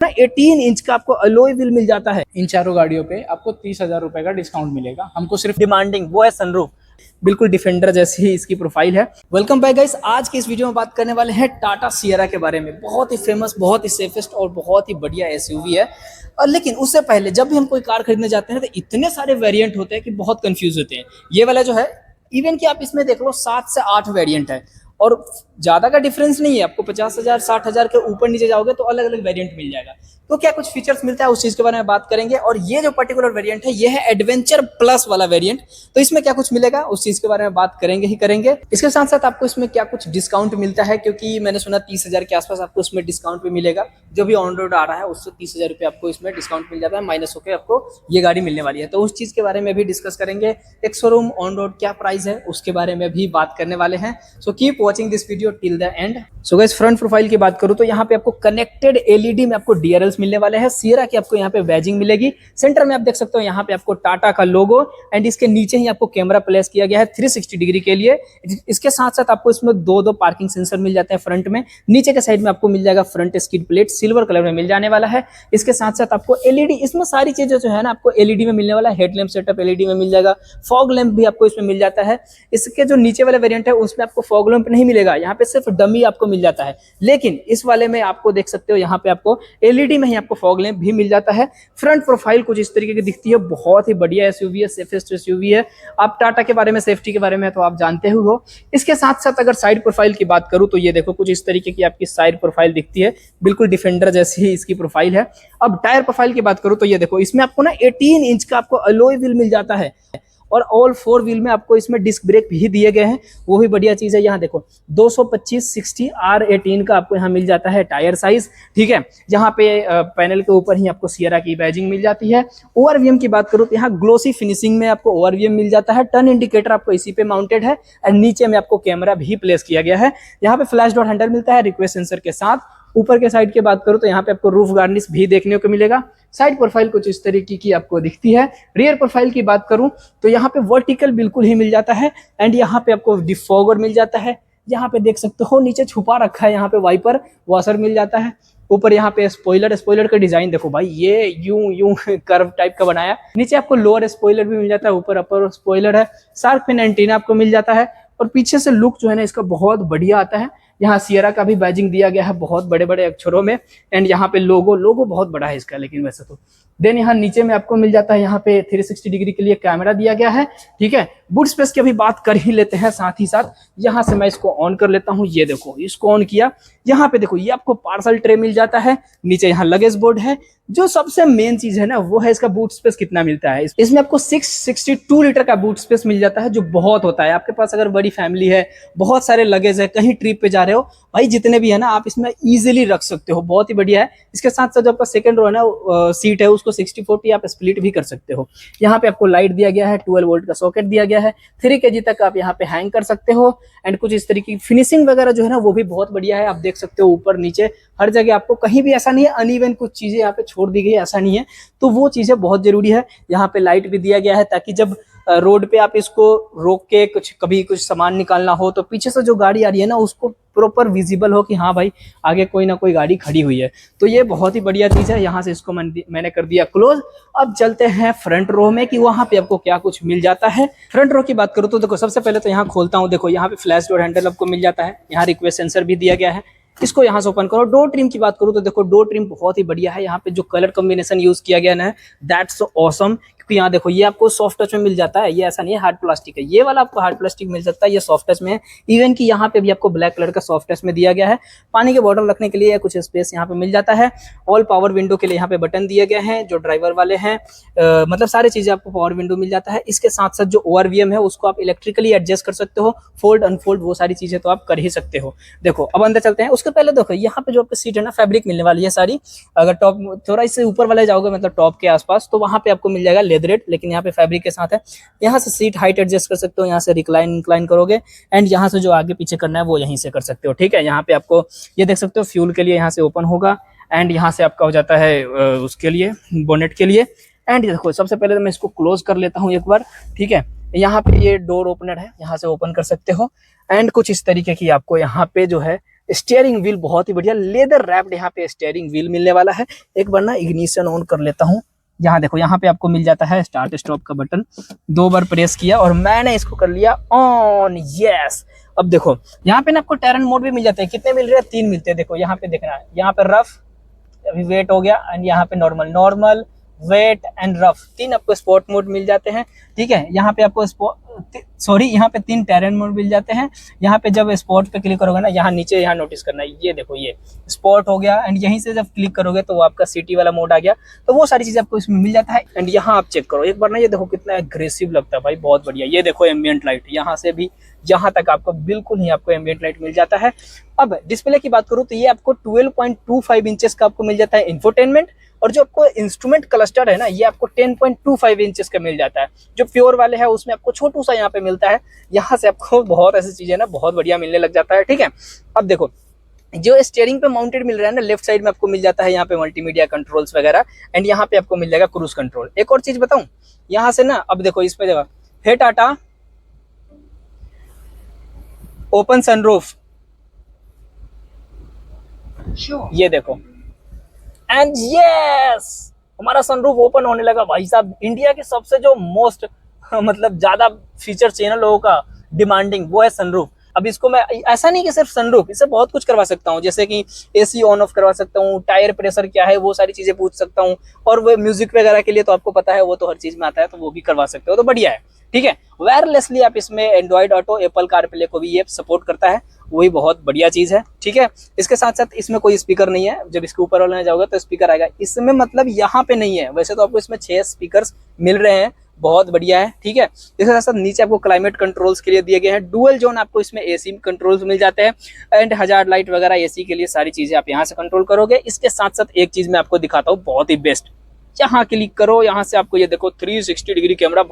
ना 18 इंच का आपको अलॉय व्हील मिल जाता है। इन चारों गाड़ियों पे आपको 30,000 रुपए का डिस्काउंट मिलेगा। हमको सिर्फ डिमांडिंग वो है सनरूफ, बिल्कुल डिफेंडर जैसी ही इसकी प्रोफाइल है। वेलकम बैक गाइस, आज की इस वीडियो में बात करने वाले हैं टाटा सियरा के बारे में। बहुत ही फेमस, बहुत ही सेफेस्ट और बहुत ही बढ़िया एसयूवी है। और लेकिन उससे पहले जब भी हम कोई कार खरीदने जाते हैं तो इतने सारे वेरिएंट होते हैं कि बहुत कंफ्यूज होते हैं। ये वाला जो है, इवन कि आप इसमें देख लो 7 से 8 वेरिएंट है और ज्यादा का डिफरेंस नहीं है। आपको 50,000 60,000 के ऊपर नीचे जाओगे तो अलग अलग वेरिएंट मिल जाएगा। तो क्या कुछ फीचर्स मिलता है उस चीज के बारे में बात करेंगे। और ये जो पर्टिकुलर वेरिएंट है ये है एडवेंचर प्लस वाला वेरिएंट। तो इसमें क्या कुछ मिलेगा उस चीज के बारे में बात करेंगे ही करेंगे। इसके साथ साथ आपको इसमें क्या कुछ डिस्काउंट मिलता है, क्योंकि मैंने सुना 30,000 के आसपास आपको इसमें डिस्काउंट भी मिलेगा। जो भी ऑन रोड आ रहा है उससे 30,000 रुपये आपको इसमें डिस्काउंट मिल जाता है, माइनस होकर आपको ये गाड़ी मिलने वाली है। तो उस चीज के बारे में भी डिस्कस करेंगे। एक शोरूम ऑन रोड क्या प्राइस है उसके बारे में भी बात करने वाले हैं। So keep watching this video till the end. So guys, front profile की बात करूं तो यहाँ पे आपको कनेक्टेड एलईडी में आपको डीआरएल्स मिलने वाले हैं। सियरा की आपको यहाँ पे बैजिंग मिलेगी। सेंटर में आप देख सकते हो यहाँ पे आपको टाटा का लोगो एंड इसके नीचे ही आपको कैमरा प्लेस किया गया है 360 डिग्री के लिए। इसके साथ साथ आपको इसमें दो पार्किंग सेंसर मिल जाते हैं फ्रंट में। नीचे के साइड में आपको मिल जाएगा front skid plate, silver colour में मिल जाने वाला है। इसके साथ साथ आपको एलईडी, इसमें सारी चीजें जो है ना आपको एलईडी में मिलने वाला है। हेडलैम्प सेटअप एलईडी में मिल जाएगा, फॉग लैंप भी आपको इसमें मिल जाता है। इसके जो नीचे वाले वेरिएंट है उसमें आपको फॉग लैंप नहीं मिलेगा, यहाँ पे सिर्फ डमी आपको मिल जाता है। लेकिन इस वाले में आपको देख सकते हो यहाँ पे आपको एलईडी में ही आपको फॉग लैंप भी मिल जाता है। फ्रंट प्रोफाइल कुछ इस तरीके की दिखती है। बहुत ही बढ़िया एसयूवी है, सेफेस्ट एसयूवी है। आप टाटा के बारे में, सेफ्टी के बारे में तो आप जानते ही हो। इसके साथ साथ अगर साइड प्रोफाइल की बात करूं तो ये देखो कुछ इस तरीके की आपकी साइड प्रोफाइल दिखती है, बिल्कुल डिफेंडर जैसी ही इसकी प्रोफाइल है। अब टायर प्रोफाइल की बात करूं तो ये देखो इसमें आपको ना 18 इंच का आपको अलॉय व्हील मिल जाता है और ऑल 4 व्हील में आपको इसमें डिस्क ब्रेक भी दिए गए हैं, वो भी बढ़िया चीज है। यहाँ देखो 225/60 R18 का आपको यहाँ मिल जाता है टायर साइज, ठीक है। यहाँ पे पैनल के ऊपर ही आपको सियरा की बैजिंग मिल जाती है। ओआरवीएम की बात करूँ तो यहाँ ग्लोसी फिनिशिंग में आपको ओआरवीएम मिल जाता है। टर्न इंडिकेटर आपको इसी पे माउंटेड है और नीचे में आपको कैमरा भी प्लेस किया गया है। यहाँ पे फ्लैश डोर हैंडल मिलता है रिक्वेस्ट सेंसर के साथ। ऊपर के साइड की बात करूं तो यहाँ पे आपको रूफ गार्निश भी देखने को मिलेगा। साइड प्रोफाइल कुछ इस तरीके की आपको दिखती है। रियर प्रोफाइल की बात करूं तो यहाँ पे वर्टिकल बिल्कुल ही मिल जाता है एंड यहाँ पे आपको डिफॉगर मिल जाता है। यहाँ पे देख सकते हो नीचे छुपा रखा है, यहाँ पे वाइपर वॉशर मिल जाता है। ऊपर यहाँ पे स्पॉइलर का डिजाइन देखो भाई, ये यूं कर्व टाइप का बनाया। नीचे आपको लोअर स्पॉइलर भी मिल जाता है, ऊपर अपर स्पॉइलर है। शार्क फिन एंटीना आपको मिल जाता है और पीछे से लुक जो है ना इसका बहुत बढ़िया आता है। यहाँ सियरा का भी बैजिंग दिया गया है बहुत बड़े बड़े अक्षरों में एंड यहाँ पे लोगो बहुत बड़ा है इसका, लेकिन वैसे तो। देन यहाँ नीचे में आपको मिल जाता है, यहाँ पे 360 डिग्री के लिए कैमरा दिया गया है, ठीक है। बूट स्पेस की अभी बात कर ही लेते हैं साथ ही साथ। यहाँ से मैं इसको ऑन कर लेता हूँ। ये देखो इसको ऑन किया, यहाँ पे देखो ये आपको पार्सल ट्रे मिल जाता है। नीचे यहाँ लगेज बोर्ड है। जो सबसे मेन चीज है ना वो है इसका बूट स्पेस कितना मिलता है। इसमें आपको 662 लीटर का बूट स्पेस मिल जाता है, जो बहुत होता है। आपके पास अगर बड़ी फैमिली है, बहुत सारे लगेज है, कहीं ट्रिप पे जा रहे हो भाई, जितने भी है ना आप इसमें इजीली रख सकते हो, बहुत ही बढ़िया है। इसके साथ साथ जो आपका सेकंड रो है ना सीट है उसको 60/40 आप स्प्लिट भी कर सकते हो। यहाँ पे आपको लाइट दिया गया है, 12 वोल्ट का सॉकेट दिया गया है। 3 kg तक आप यहाँ पे हैंग कर सकते हो एंड कुछ इस तरीके की फिनिशिंग वगैरह जो है ना वो भी बहुत बढ़िया है। आप देख सकते हो ऊपर नीचे हर जगह आपको कहीं भी ऐसा नहीं है अनइवन कुछ चीजें यहाँ पे छोड़ दी गई, ऐसा नहीं है। तो वो चीजें बहुत जरूरी है। यहाँ पे लाइट भी दिया गया है ताकि जब रोड पे आप इसको रोक के कभी कुछ सामान निकालना हो तो पीछे से जो गाड़ी आ रही है ना उसको प्रॉपर विजिबल हो कि हाँ भाई आगे कोई ना कोई गाड़ी खड़ी हुई है। तो ये बहुत ही बढ़िया चीज है। यहाँ से इसको मैंने कर दिया क्लोज। अब चलते हैं फ्रंट रो में कि वहां पे आपको क्या कुछ मिल जाता है। फ्रंट रो की बात करूँ तो देखो सबसे पहले तो यहाँ खोलता हूँ। देखो यहाँ पे फ्लैश डोर हैंडल आपको मिल जाता है। यहाँ रिक्वेस्ट सेंसर भी दिया गया है। इसको यहाँ से ओपन करो। डोर ट्रिम की बात करूँ तो देखो डोर ट्रिम बहुत ही बढ़िया है। यहाँ पे जो कलर कॉम्बिनेशन यूज किया गया है दैट्स ऑसम। क्योंकि यहाँ देखो ये आपको सॉफ्ट टच में मिल जाता है, ये ऐसा नहीं है हार्ड प्लास्टिक है। ये वाला आपको हार्ड प्लास्टिक मिल सकता है, ये सॉफ्ट टच में है। इवन कि यहाँ पे भी आपको ब्लैक कलर का सॉफ्ट टच में दिया गया है। पानी के बॉटल रखने के लिए कुछ स्पेस यहाँ पे मिल जाता है। ऑल पावर विंडो के लिए यहाँ पे बटन दिए गए हैं जो ड्राइवर वाले हैं। मतलब सारी चीजें आपको पावर विंडो मिल जाता है। इसके साथ साथ जो ओआरवीएम है उसको आप इलेक्ट्रिकली एडजस्ट कर सकते हो, फोल्ड अनफोल्ड वो सारी चीजें तो आप कर ही सकते हो। देखो अब अंदर चलते हैं। उसके पहले देखो यहाँ पे जो आपकी सीट है ना फैब्रिक मिलने वाली है सारी। अगर टॉप थोड़ा इससे ऊपर वाले जाओगे मतलब टॉप के आसपास तो वहां पे आपको मिल जाएगा लेदरेट, लेकिन यहाँ पे फैब्रिक के साथ है। यहाँ से सीट हाइट एडजस्ट कर सकते हो, यहाँ से रिक्लाइन इंक्लाइन करोगे एंड यहाँ से जो आगे पीछे करना है वो यहीं से कर सकते हो, ठीक है। यहाँ पे आपको ये देख सकते हो फ्यूल के लिए यहाँ से ओपन होगा एंड यहाँ से आपका हो जाता है उसके लिए बोनेट के लिए। एंड देखो सबसे पहले तो मैं इसको क्लोज कर लेता हूँ एक बार, ठीक है। यहाँ पे ये डोर ओपनर है, यहाँ से ओपन कर सकते हो एंड कुछ इस तरीके की आपको यहाँ पे जो है स्टीयरिंग व्हील बहुत ही बढ़िया लेदर रैप्ड यहाँ पे स्टीयरिंग व्हील मिलने वाला है। एक बार ना इग्निशन ऑन कर लेता हूँ। यहाँ देखो, यहाँ पे आपको मिल जाता है स्टार्ट स्टॉप का बटन, 2 बार प्रेस किया और मैंने इसको कर लिया ऑन। यस, अब देखो यहाँ पे ना आपको टर्न मोड भी मिल जाते हैं। कितने मिल रहे हैं? 3 मिलते हैं। देखो यहाँ पे देखना है, यहाँ पे रफ, अभी वेट हो गया, एंड यहाँ पे नॉर्मल, वेट एंड रफ, 3 आपको स्पोर्ट मोड मिल जाते हैं। ठीक है, यहाँ पे आपको यहाँ पे 3 टेरेन मोड मिल जाते हैं। यहाँ पे जब स्पोर्ट पे क्लिक करोगे ना, यहाँ नीचे यहाँ नोटिस करना है, ये देखो ये स्पोर्ट हो गया, एंड यहीं से जब क्लिक करोगे तो वो आपका सिटी वाला मोड आ गया। तो वो सारी चीजें आपको इसमें मिल जाता है। एंड यहाँ आप चेक करो एक बार ना, ये देखो कितना एग्रेसिव लगता है भाई, बहुत बढ़िया। ये देखो एम्बिएंट लाइट, यहाँ से भी जहां तक आपको बिल्कुल ही आपको एम्बिएंट लाइट मिल जाता है। अब डिस्प्ले की बात करूँ तो ये आपको 12.25 इंचेस का आपको मिल जाता है इंफोटेनमेंट, और जो आपको इंस्ट्रूमेंट क्लस्टर है ना, ये आपको 10.25 इंचेस का मिल जाता है। जो प्योर वाले है उसमें आपको छोटू सा यहाँ पे मिलता है। यहाँ से आपको बहुत ऐसी चीजें ना बहुत बढ़िया मिलने लग जाता है। ठीक है, अब देखो जो स्टीयरिंग पे माउंटेड मिल रहा है ना, लेफ्ट साइड में आपको मिल जाता है यहाँ पे मल्टीमीडिया कंट्रोल्स वगैरह, एंड यहाँ पे आपको मिल जाएगा क्रूज कंट्रोल। एक और चीज बताऊं, यहाँ से ना अब देखो इसमें जगह हे टाटा ओपन सनरूफ, ये देखो, एंड यस हमारा सनरूफ ओपन होने लगा भाई साहब। इंडिया के सबसे जो मोस्ट मतलब ज्यादा फीचर चाहिए ना लोगों का डिमांडिंग, वो है सनरूफ। अब इसको मैं ऐसा नहीं कि सिर्फ सनरूफ, इससे बहुत कुछ करवा सकता हूँ, जैसे कि एसी ऑन ऑफ करवा सकता हूँ, टायर प्रेशर क्या है वो सारी चीजें पूछ सकता हूँ, और वो म्यूजिक वगैरह के लिए तो आपको पता है वो तो हर चीज में आता है, तो वो भी करवा सकते हो, तो बढ़िया है। ठीक है, वायरलेसली आप इसमें एंड्रॉइड ऑटो, एप्पल कारप्ले को भी ये सपोर्ट करता है, वही बहुत बढ़िया चीज है। ठीक है, इसके साथ साथ इसमें कोई स्पीकर नहीं है, जब इसके ऊपर वाले में जाओगे तो स्पीकर आएगा, इसमें मतलब यहाँ पे नहीं है। वैसे तो आपको इसमें 6 स्पीकर्स मिल रहे हैं, बहुत बढ़िया है। ठीक है, इसके साथ साथ नीचे आपको क्लाइमेट कंट्रोल्स के लिए दिए गए हैं, डुअल जोन आपको इसमें एसी कंट्रोल्स मिल जाते हैं, एंड हजार्ड लाइट वगैरह एसी के लिए सारी चीजें आप यहाँ से कंट्रोल करोगे। इसके साथ साथ एक चीज मैं आपको दिखाता हूँ बहुत ही बेस्ट, यहाँ क्लिक करो, यहाँ से आपको ये देखो 360 डिग्री कैमरा।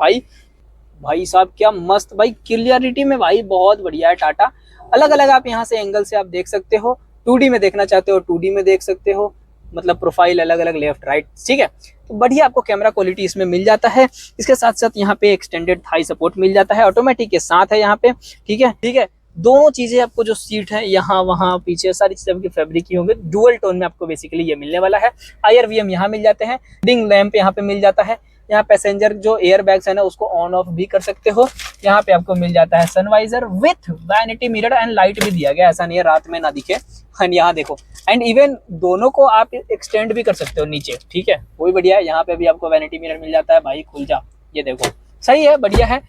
भाई साहब क्या मस्त भाई, क्लियरिटी में भाई बहुत बढ़िया है टाटा। अलग अलग आप यहाँ से एंगल से आप देख सकते हो, 2D में देखना चाहते हो 2D में देख सकते हो, मतलब प्रोफाइल अलग अलग लेफ्ट राइट। ठीक है, तो बढ़िया आपको कैमरा क्वालिटी इसमें मिल जाता है। इसके साथ साथ यहाँ पे एक्सटेंडेड थाई सपोर्ट मिल जाता है, ऑटोमेटिक के साथ है यहाँ पे। ठीक है, दोनों चीजें आपको जो सीट है यहाँ वहाँ पीछे सारी चीजें आपकी फैब्रिक की होंगे, डुअल टोन में आपको बेसिकली ये मिलने वाला है। IRVM यहाँ मिल जाते हैं, डिंग लैंप यहाँ पे मिल जाता है। यहाँ पैसेंजर जो एयर बैग्स है ना उसको ऑन ऑफ भी कर सकते हो। यहाँ पे आपको मिल जाता है sun visor with vanity mirror, and light भी दिया गया, ऐसा नहीं है रात में ना दिखे। एंड यहाँ देखो, एंड इवन दोनों को आप एक्सटेंड भी कर सकते हो नीचे। ठीक है, वही बढ़िया है। यहाँ पे भी आपको वैनिटी मिरर मिल जाता है, भाई खुल जा, ये देखो सही है, बढ़िया है।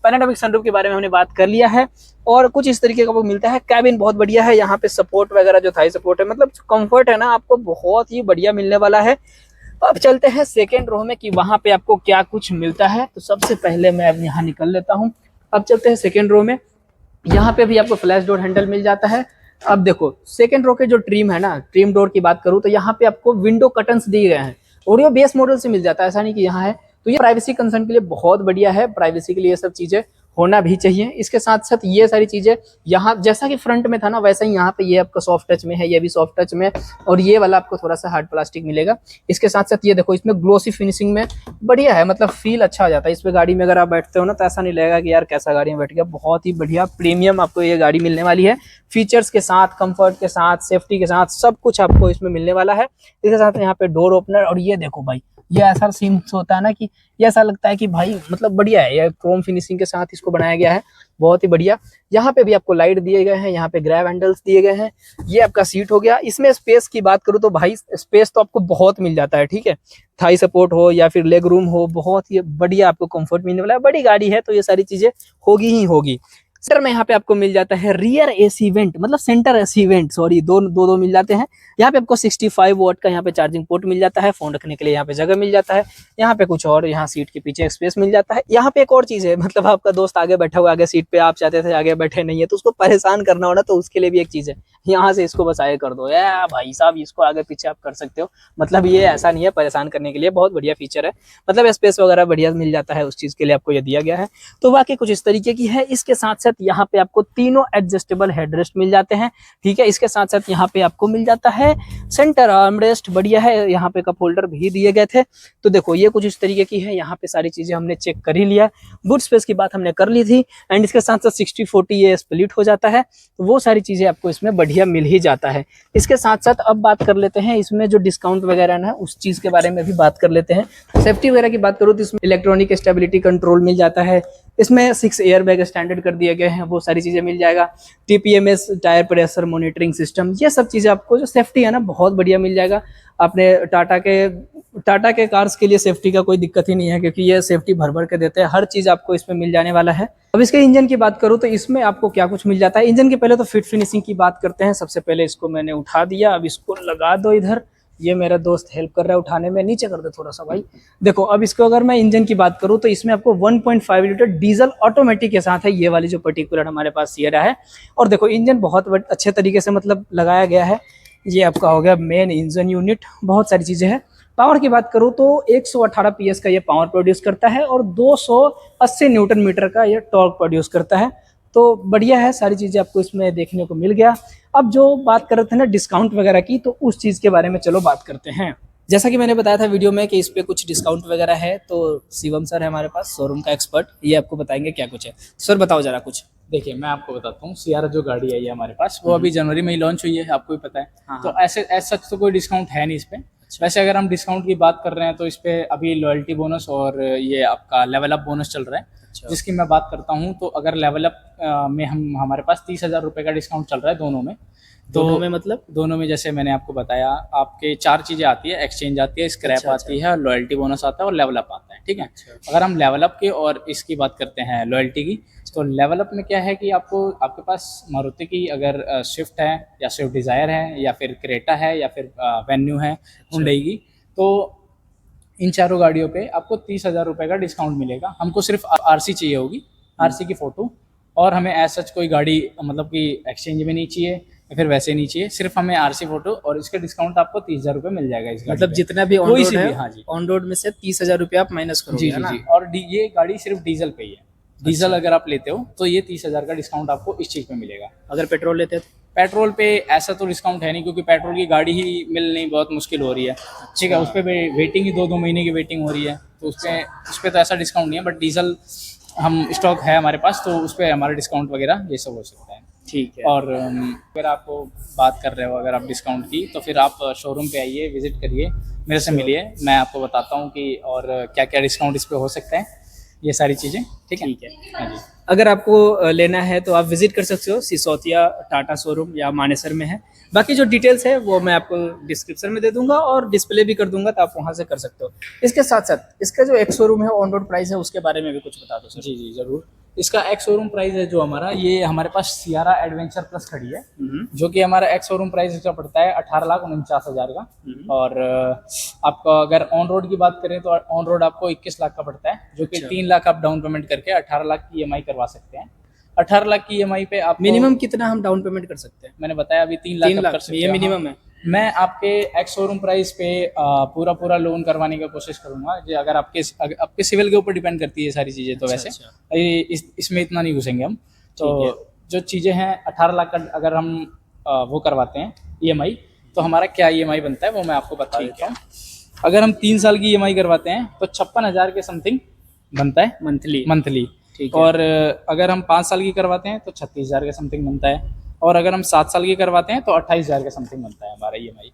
पैनासोनिक सनरूफ के बारे में हमने बात कर लिया है, और कुछ इस तरीके का वो मिलता है। कैबिन बहुत बढ़िया है, यहाँ पे सपोर्ट वगैरह जो थाई सपोर्ट है, मतलब कंफर्ट है ना आपको बहुत ही बढ़िया मिलने वाला है। अब चलते हैं सेकेंड रो में कि वहां पे आपको क्या कुछ मिलता है। तो सबसे पहले मैं अब यहाँ निकल लेता हूँ। अब चलते हैं सेकेंड रो में, यहाँ पे भी आपको फ्लैश डोर हैंडल मिल जाता है। अब देखो सेकेंड रो के जो ट्रिम है ना, ट्रिम डोर की बात करूँ तो यहाँ पे आपको विंडो कर्टन्स दिए गए हैं, ऑडियो बेस मॉडल से मिल जाता है, ऐसा नहीं कि यहाँ है। तो ये प्राइवेसी कंसर्न के लिए बहुत बढ़िया है, प्राइवेसी के लिए ये सब चीजें होना भी चाहिए। इसके साथ साथ ये सारी चीजें यहाँ जैसा कि फ्रंट में था ना, वैसा ही यहाँ पे ये आपका सॉफ्ट टच में है, ये भी सॉफ्ट टच में, और ये वाला आपको थोड़ा सा हार्ड प्लास्टिक मिलेगा। इसके साथ साथ ये देखो इसमें ग्लोसी फिनिशिंग में बढ़िया है, मतलब फील अच्छा आ जाता है। इस पे गाड़ी में अगर आप बैठते हो ना तो ऐसा नहीं लगेगा कि यार कैसा गाड़ी में बैठ गया, बहुत ही बढ़िया प्रीमियम आपको ये गाड़ी मिलने वाली है, फीचर्स के साथ, कंफर्ट के साथ, सेफ्टी के साथ, सब कुछ आपको इसमें मिलने वाला है। इसके साथ यहाँ पे डोर ओपनर, और ये देखो भाई ये ऐसा सीन होता है ना कि ये ऐसा लगता है कि भाई मतलब बढ़िया है, ये क्रोम फिनिशिंग के साथ इसको बनाया गया है, बहुत ही बढ़िया। यहाँ पे भी आपको लाइट दिए गए हैं, यहाँ पे ग्रैब हैंडल्स दिए गए हैं। ये आपका सीट हो गया। इसमें स्पेस की बात करूँ तो भाई स्पेस तो आपको बहुत मिल जाता है। ठीक है, थाई सपोर्ट हो या फिर लेग रूम हो, बहुत ही बढ़िया आपको कंफर्ट मिलने वाला है। बड़ी गाड़ी है तो ये सारी चीजें होगी ही होगी। सेंटर में यहाँ पे आपको मिल जाता है रियर एसी वेंट, मतलब सेंटर एसी वेंट, सॉरी दो मिल जाते हैं। यहाँ पे आपको 65 वॉट का यहाँ पे चार्जिंग पोर्ट मिल जाता है, फोन रखने के लिए यहाँ पे जगह मिल जाता है। यहाँ पे कुछ और, यहाँ सीट के पीछे स्पेस मिल जाता है। यहाँ पे एक और चीज है, मतलब आपका दोस्त आगे बैठा हुआ आगे सीट पे, आप चाहते थे आगे बैठे नहीं है तो उसको परेशान करना हो ना, तो उसके लिए भी एक चीज है, यहाँ से इसको बस आगे कर दो या भाई साहब, इसको आगे पीछे आप कर सकते हो। मतलब ये ऐसा नहीं है परेशान करने के लिए, बहुत बढ़िया फीचर है, मतलब स्पेस वगैरह बढ़िया मिल जाता है, उस चीज के लिए आपको ये दिया गया है। तो वाकई कुछ इस तरीके की है। इसके साथ साथ यहाँ पे आपको तीनों एडजस्टेबल हेडरेस्ट मिल जाते हैं। ठीक है, इसके साथ साथ यहाँ पे आपको मिल जाता है सेंटर आर्मरेस्ट, बढ़िया है। यहाँ पे कप होल्डर भी दिए गए थे। तो देखो ये कुछ इस तरीके की है। यहाँ पे सारी चीजें हमने चेक कर ही लिया, बूट स्पेस की बात हमने कर ली थी। एंड इसके साथ साथ 60-40 ये स्प्लिट हो जाता है, तो वो सारी चीजें आपको इसमें बढ़िया मिल ही जाता है। इसके साथ साथ अब बात कर लेते हैं इसमें जो डिस्काउंट वगैरह है उस चीज के बारे में भी बात कर लेते हैं। सेफ्टी वगैरह की बात करूँ तो इसमें इलेक्ट्रॉनिक स्टेबिलिटी कंट्रोल मिल जाता है, इसमें 6 एयर बैग स्टैंडर्ड कर दिए गए हैं, वो सारी चीजें मिल जाएगा। TPMS tyre pressure monitoring system, ये सब चीजें आपको जो सेफ्टी है ना बहुत बढ़िया मिल जाएगा। आपने टाटा के कार्स के लिए सेफ्टी का कोई दिक्कत ही नहीं है, क्योंकि ये सेफ्टी भर भर के देते हैं। हर चीज आपको इसमें मिल जाने वाला है। अब इसके इंजन की बात करूँ तो इसमें आपको क्या कुछ मिल जाता है। इंजन के पहले तो फिट फिनिशिंग की बात करते हैं। सबसे पहले इसको मैंने उठा दिया, अब इसको लगा दो इधर। ये मेरा दोस्त हेल्प कर रहा है उठाने में, नीचे कर दे थोड़ा सा भाई। देखो अब इसको अगर मैं इंजन की बात करूँ तो इसमें आपको 1.5 लीटर डीजल ऑटोमेटिक के साथ है, ये वाली जो पर्टिकुलर हमारे पास सियरा है। और देखो इंजन बहुत अच्छे तरीके से मतलब लगाया गया है। ये आपका हो गया मेन इंजन यूनिट, बहुत सारी चीजें हैं। पावर की बात करूँ तो 118 PS का ये पावर प्रोड्यूस करता है और 280 न्यूटन मीटर का ये टॉर्क प्रोड्यूस करता है। तो बढ़िया है, सारी चीजें आपको इसमें देखने को मिल गया। अब जो बात कर रहे थे ना डिस्काउंट वगैरह की, तो उस चीज के बारे में चलो बात करते हैं। जैसा कि मैंने बताया था वीडियो में कि इस पे कुछ डिस्काउंट वगैरह है, तो शिवम सर है हमारे पास, शोरूम का एक्सपर्ट, ये आपको बताएंगे क्या कुछ है। सर बताओ जरा कुछ। देखिए मैं आपको बताता हूँ, सियारा जो गाड़ी है ये हमारे पास वो अभी जनवरी में ही लॉन्च हुई है, आपको भी पता है। हाँ, तो ऐसे सच तो कोई डिस्काउंट है नहीं इस पे। वैसे अगर हम डिस्काउंट की बात कर रहे हैं तो इस पे अभी लॉयल्टी बोनस और ये आपका लेवल अप बोनस चल रहा है। जिसकी मैं बात करता हूँ तो अगर लेवल अप में हमारे पास 30,000 रुपये का डिस्काउंट चल रहा है दोनों में। दोनों में मतलब दोनों में जैसे मैंने आपको बताया, आपके 4 चीज़ें आती है, एक्सचेंज आती है, स्क्रैप आती है, लॉयल्टी बोनस आता है और लेवल अप आता है। ठीक है, अगर हम लेवल अप की और इसकी बात करते हैं लॉयल्टी की, तो लेवल अप में क्या है कि आपके पास मारुति की अगर स्विफ्ट है या स्विफ्ट डिज़ायर है या फिर क्रेटा है या फिर वेन्यू है हुंडई की, तो इन चारों गाड़ियों पे आपको 30,000 रुपये का डिस्काउंट मिलेगा। हमको सिर्फ RC चाहिए होगी, RC की फ़ोटो, और हमें एज सच कोई गाड़ी मतलब कि एक्सचेंज में नहीं चाहिए या फिर वैसे नहीं चाहिए, सिर्फ हमें RC फोटो, और इसका डिस्काउंट आपको 30,000 रुपये मिल जाएगा इस मतलब जितना भी ऑन रोड है। हाँ जी, ऑन रोड में से 30,000 रुपये आप माइनस करोगे। जी जी जी। और ये गाड़ी सिर्फ डीजल पे ही है। डीजल अगर आप लेते हो तो ये 30,000 का डिस्काउंट आपको इस चीज़ पे मिलेगा। अगर पेट्रोल लेते हो तो पेट्रोल पे ऐसा तो डिस्काउंट है नहीं, क्योंकि पेट्रोल की गाड़ी ही मिलनी बहुत मुश्किल हो रही है। ठीक है, उस पर वेटिंग ही 2-2 महीने की वेटिंग हो रही है, तो उस पर तो ऐसा डिस्काउंट नहीं है। बट डीजल हम स्टॉक है हमारे पास, तो उस पर हमारा डिस्काउंट वगैरह ये सब हो सकता है। ठीक है। और अगर आपको बात कर रहे हो अगर आप डिस्काउंट की, तो फिर आप शोरूम पे आइए, विजिट करिए, मेरे से मिलिए, मैं आपको बताता हूँ कि और क्या क्या डिस्काउंट इस पर हो सकते हैं, ये सारी चीज़ें। ठीक है। हाँ जी, अगर आपको लेना है तो आप विजिट कर सकते हो, सिसोदिया टाटा शोरूम या मानेसर में है। बाकी जो डिटेल्स है वो मैं आपको डिस्क्रिप्शन में दे दूंगा और डिस्प्ले भी कर दूंगा, तो आप वहां से कर सकते हो। इसके साथ साथ इसका जो एक शोरूम है ऑन रोड प्राइस है, उसके बारे में भी कुछ बता दो सर। जी जी ज़रूर। इसका एक्स शोरूम प्राइस है जो हमारा, ये हमारे पास सियारा एडवेंचर प्लस खड़ी है, जो कि हमारा एक्स शोरूम प्राइस इसका पड़ता है 18,49,000 का। और आपका अगर ऑन रोड की बात करें तो ऑन रोड आपको 21 लाख का पड़ता है, जो कि 3 लाख आप डाउन पेमेंट करके 18 लाख की EMI करवा सकते हैं। 18 लाख की EMI पे आप मिनिमम कितना हम डाउन पेमेंट कर सकते हैं? मैंने बताया अभी 3 लाख कर सकते हैं, ये मिनिमम है। मैं आपके एक्स शोरूम प्राइस पे पूरा लोन करवाने की कोशिश करूंगा। जो अगर आपके सिविल के ऊपर डिपेंड करती है सारी चीज़ें, तो वैसे इसमें इतना नहीं घुसेंगे हम। तो जो चीज़ें हैं 18 लाख का अगर हम वो करवाते हैं EMI, तो हमारा क्या EMI बनता है वो मैं आपको बता देता हूँ। अगर हम 3 साल की EMI करवाते हैं तो 56,000 के समथिंग बनता है मंथली। और अगर हम 5 साल की करवाते हैं तो 36,000 के समथिंग बनता है, और अगर हम 7 साल की करवाते हैं तो 28,000 के समथिंग बनता है हमारा EMI।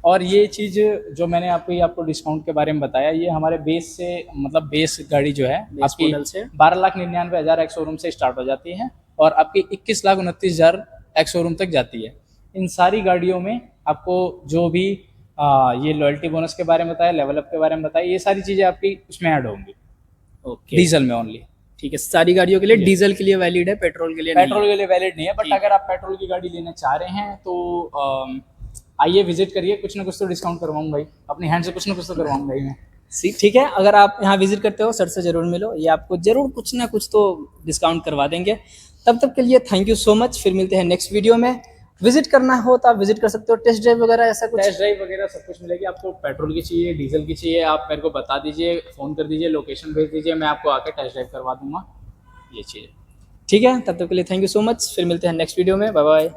और ये चीज़ जो मैंने आपको डिस्काउंट के बारे में बताया, ये हमारे बेस से मतलब बेस गाड़ी जो है आपकी 12,99,000 एक्स शोरूम से स्टार्ट हो जाती है और आपकी 21,29,000 एक्स शोरूम तक जाती है। इन सारी गाड़ियों में आपको जो भी ये लॉयल्टी बोनस के बारे में बताया, लेवल अप के बारे में बताया, ये सारी चीज़ें आपकी उसमें ऐड होंगी। ओके, डीजल में ओनली। ठीक है, सारी गाड़ियों के लिए डीजल के लिए वैलिड है, पेट्रोल के लिए वैलिड नहीं है। बट अगर आप पेट्रोल की गाड़ी लेना चाह रहे हैं तो आइए विजिट करिए, कुछ ना कुछ तो डिस्काउंट करवाऊंगा भाई, अपनी हैंड से कुछ ना कुछ तो करवाऊंगा ही मैं। ठीक है, अगर आप यहाँ विजिट करते हो सर से जरूर मिलो, ये आपको जरूर कुछ ना कुछ तो डिस्काउंट करवा देंगे। तब तक के लिए थैंक यू सो मच, फिर मिलते हैं नेक्स्ट वीडियो में। विजिट करना हो तो आप विजिट कर सकते हो, टेस्ट ड्राइव वगैरह ऐसा कुछ? टेस्ट ड्राइव वगैरह सब कुछ मिलेगी आपको। पेट्रोल की चाहिए, डीजल की चाहिए, आप मेरे को बता दीजिए, फ़ोन कर दीजिए, लोकेशन भेज दीजिए, मैं आपको आके टेस्ट ड्राइव करवा दूंगा। ये चीज़ ठीक है, तब तक के लिए थैंक यू सो मच, फिर मिलते हैं नेक्स्ट वीडियो में, बाय बाय।